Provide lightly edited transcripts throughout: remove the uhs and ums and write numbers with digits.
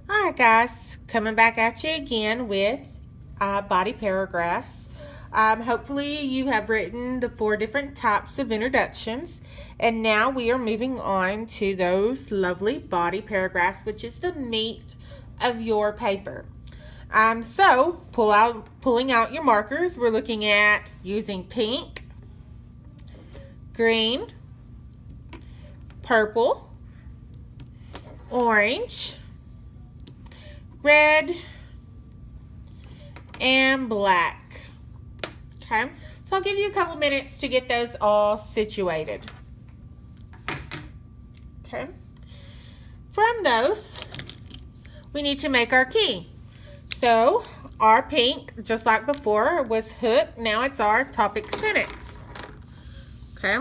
Alright guys, coming back at you again with body paragraphs. Hopefully you have written the 4 different types of introductions, and now we are moving on to those lovely body paragraphs, which is the meat of your paper. So pulling out your markers, we're looking at using pink, green, purple, orange, red, and black. Okay, so I'll give you a couple minutes to get those all situated. Okay, from those, we need to make our key. So our pink, just like before, was hook. Now it's our topic sentence. Okay,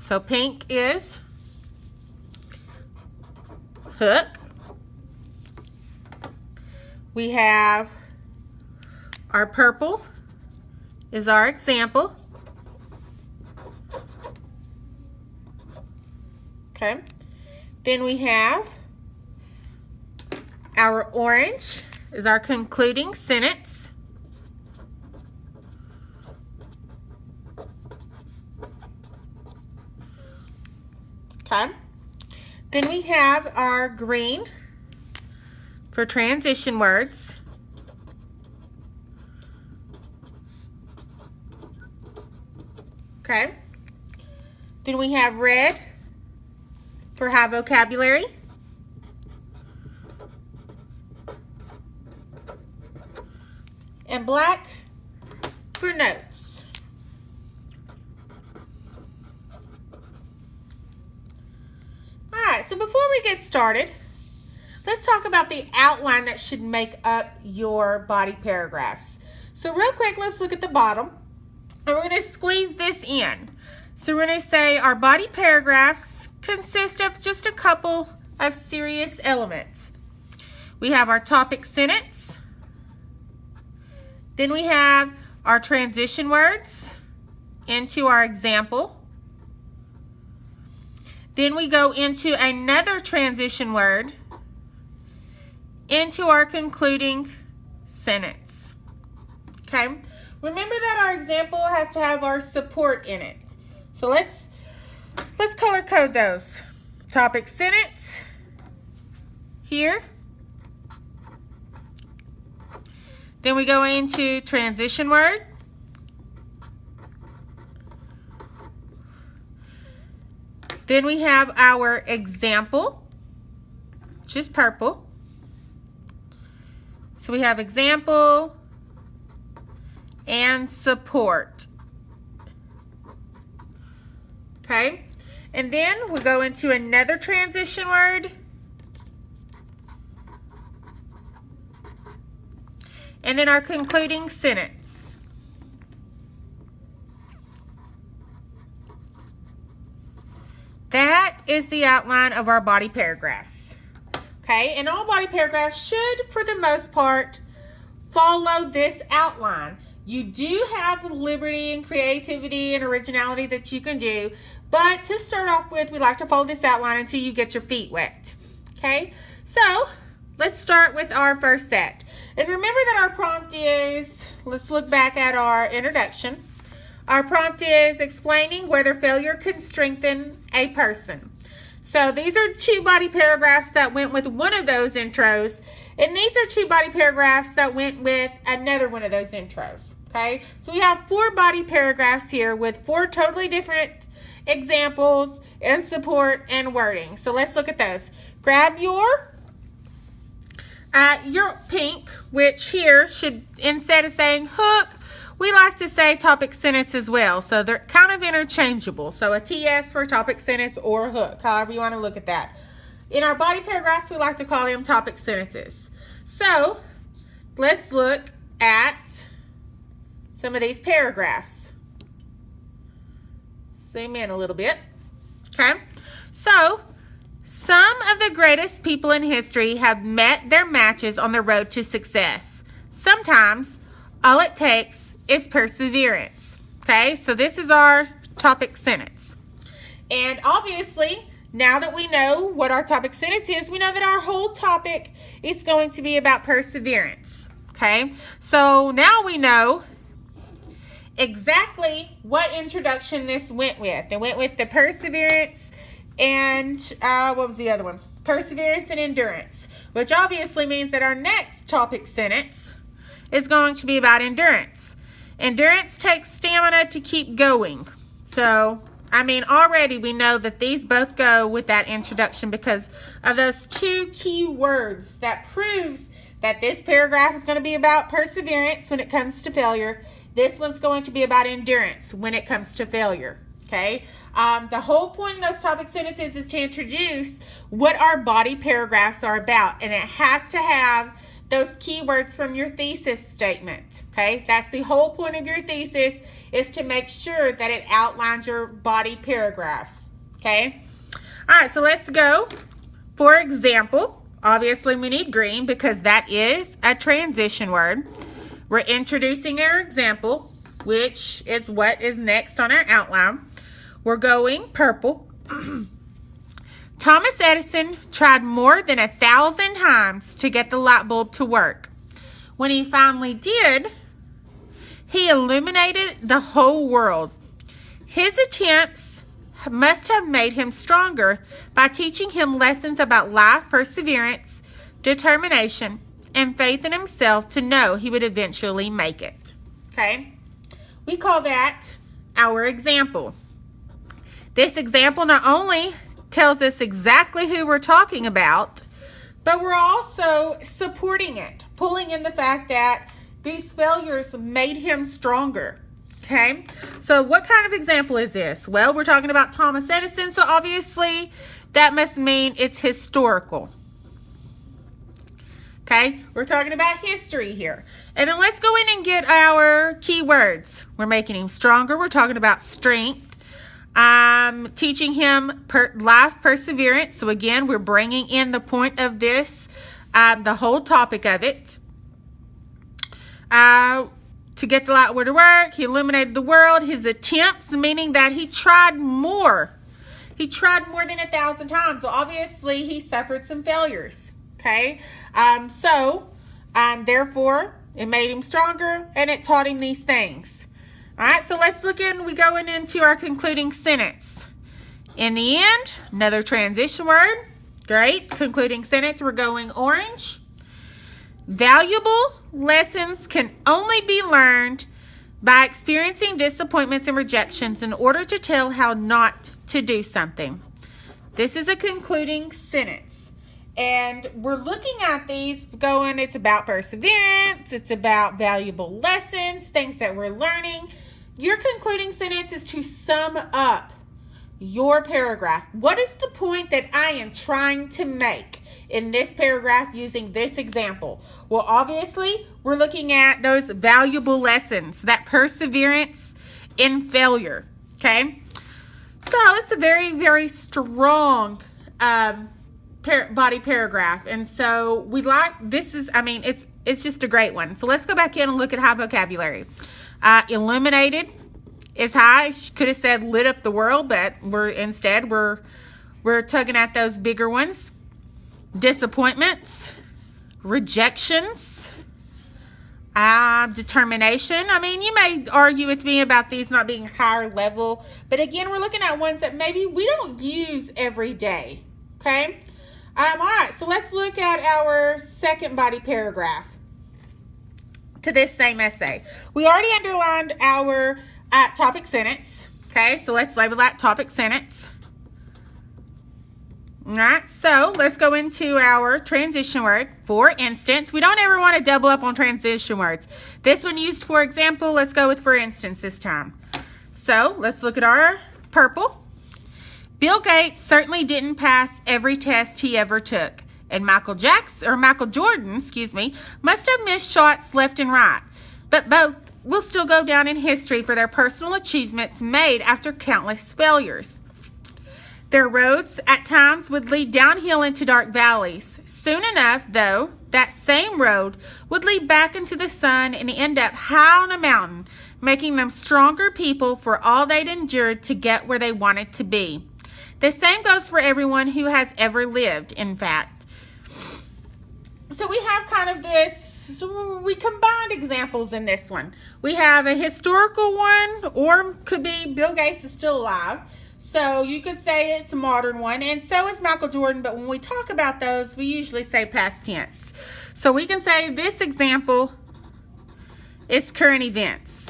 so pink is hook. We have our purple is our example. Okay. Then we have our orange is our concluding sentence. Okay. Then we have our green for transition words. Okay. Then we have red for high vocabulary. And black for notes. Alright, so before we get started, let's talk about the outline that should make up your body paragraphs. So real quick, let's look at the bottom. And we're going to squeeze this in. So we're going to say our body paragraphs consist of just a couple of serious elements. We have our topic sentence. Then we have our transition words into our example. Then we go into another transition word into our concluding sentence. Okay? Remember that our example has to have our support in it. So let's color code those. Topic sentence here. Then we go into transition word. Then we have our example, which is purple. So we have example and support. Okay, and then we'll go into another transition word. And then our concluding sentence. That is the outline of our body paragraphs. Okay, and all body paragraphs should, for the most part, follow this outline. You do have liberty and creativity and originality that you can do, but to start off with, we like to follow this outline until you get your feet wet. Okay, so let's start with our first set. And remember that our prompt is, let's look back at our introduction. Our prompt is explaining whether failure can strengthen a person. So these are 2 body paragraphs that went with one of those intros, and these are 2 body paragraphs that went with another one of those intros. Okay, so we have 4 body paragraphs here with 4 totally different examples and support and wording. So let's look at those. Grab your pink, which here should, instead of saying hook, we like to say topic sentence as well. So they're kind of interchangeable. So a TS for topic sentence or hook, however you want to look at that. In our body paragraphs, we like to call them topic sentences. So let's look at some of these paragraphs. Zoom in a little bit. Okay, so some of the greatest people in history have met their matches on the road to success. Sometimes all it takes is perseverance. Okay, so this is our topic sentence. And obviously, now that we know what our topic sentence is, we know that our whole topic is going to be about perseverance. Okay, so now we know exactly what introduction this went with. It went with the perseverance and what was the other one? Perseverance and endurance, which obviously means that our next topic sentence is going to be about endurance. Endurance takes stamina to keep going. So, I mean, already we know that these both go with that introduction because of those two key words that proves that this paragraph is going to be about perseverance when it comes to failure. This one's going to be about endurance when it comes to failure, okay? The whole point of those topic sentences is to introduce what our body paragraphs are about, and it has to have those keywords from your thesis statement, okay? That's the whole point of your thesis, is to make sure that it outlines your body paragraphs, okay? All right, so let's go. For example, obviously we need green because that is a transition word. We're introducing our example, which is what is next on our outline. We're going purple. Thomas Edison tried more than 1,000 times to get the light bulb to work. When he finally did, he illuminated the whole world. His attempts must have made him stronger by teaching him lessons about life, perseverance, determination, and faith in himself to know he would eventually make it. Okay? We call that our example. This example not only tells us exactly who we're talking about, but we're also supporting it, pulling in the fact that these failures made him stronger. Okay? So what kind of example is this? Well, we're talking about Thomas Edison, so obviously that must mean it's historical. Okay, we're talking about history here. And then let's go in and get our keywords. We're making him stronger. We're talking about strength. Teaching him life perseverance. So again, we're bringing in the point of this, the whole topic of it. To get the light to work, he illuminated the world. His attempts, meaning that he tried more. He tried more than 1,000 times. So obviously he suffered some failures. Okay, therefore, it made him stronger and it taught him these things. All right, so let's look in. We going into our concluding sentence. In the end, another transition word. Great. Concluding sentence, we're going orange. Valuable lessons can only be learned by experiencing disappointments and rejections in order to tell how not to do something. This is a concluding sentence. And we're looking at these going, it's about perseverance, it's about valuable lessons, things that we're learning. Your concluding sentence is to sum up your paragraph. What is the point that I am trying to make in this paragraph using this example? Well, obviously, we're looking at those valuable lessons, that perseverance in failure, okay? So it's a very, very strong body paragraph, and so we like this is, I mean, it's just a great one. So let's go back in and look at high vocabulary. Illuminated is high. She could have said lit up the world, but we're tugging at those bigger ones. Disappointments, rejections, determination. I mean, you may argue with me about these not being higher level, but again, we're looking at ones that maybe we don't use every day. Okay. All right, so let's look at our second body paragraph to this same essay. We already underlined our topic sentence. Okay, so let's label that topic sentence. All right, so let's go into our transition word. For instance, we don't ever want to double up on transition words. This one used for example, let's go with for instance this time. So let's look at our purple. Bill Gates certainly didn't pass every test he ever took, and Michael Jordan, must have missed shots left and right. But both will still go down in history for their personal achievements made after countless failures. Their roads at times would lead downhill into dark valleys. Soon enough, though, that same road would lead back into the sun and end up high on a mountain, making them stronger people for all they'd endured to get where they wanted to be. The same goes for everyone who has ever lived, in fact. So we have kind of this, so we combined examples in this one. We have a historical one, or could be Bill Gates is still alive. So you could say it's a modern one, and so is Michael Jordan, but when we talk about those, we usually say past tense. So we can say this example is current events.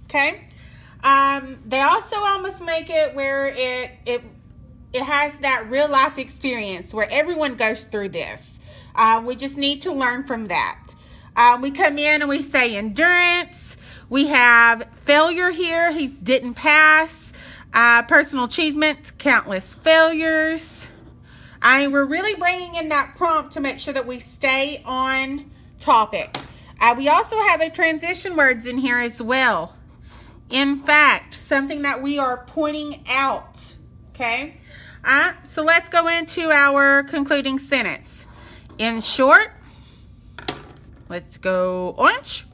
Okay? They also almost make it where it has that real life experience where everyone goes through this. We just need to learn from that. We come in and we say endurance. We have failure here. He didn't pass. Personal achievements, countless failures. We're really bringing in that prompt to make sure that we stay on topic. We also have a transition words in here as well. In fact, something that we are pointing out. Okay? So let's go into our concluding sentence. In short, let's go orange.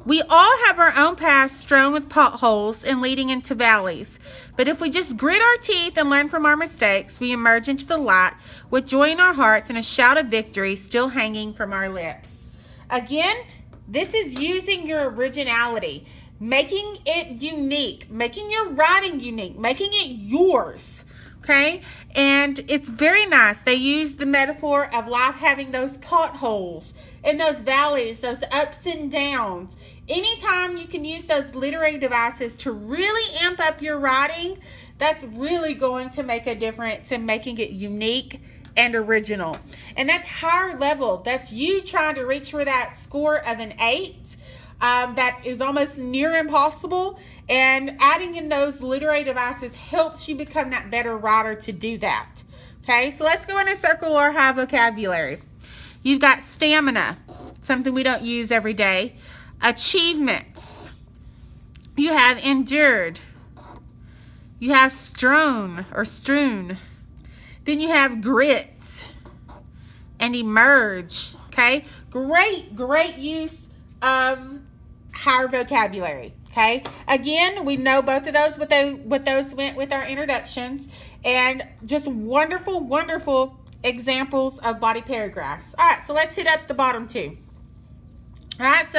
We all have our own paths strewn with potholes and leading into valleys. But if we just grit our teeth and learn from our mistakes, we emerge into the light with joy in our hearts and a shout of victory still hanging from our lips. Again, this is using your originality, making it unique, making your writing unique, making it yours. Okay, and it's very nice. They use the metaphor of life having those potholes and those valleys, those ups and downs. Anytime you can use those literary devices to really amp up your writing, that's really going to make a difference in making it unique and original. And that's higher level. That's you trying to reach for that score of an 8. That is almost near impossible, and adding in those literary devices helps you become that better writer to do that. Okay, so let's go in a circle or high vocabulary. You've got stamina, something we don't use every day. Achievements. You have endured. You have strewn or strewn. Then you have grit and emerge. Okay, great use of higher vocabulary. Okay, again, we know both of those, what those went with our introductions, and just wonderful examples of body paragraphs. All right, so let's hit up the bottom two. All right, so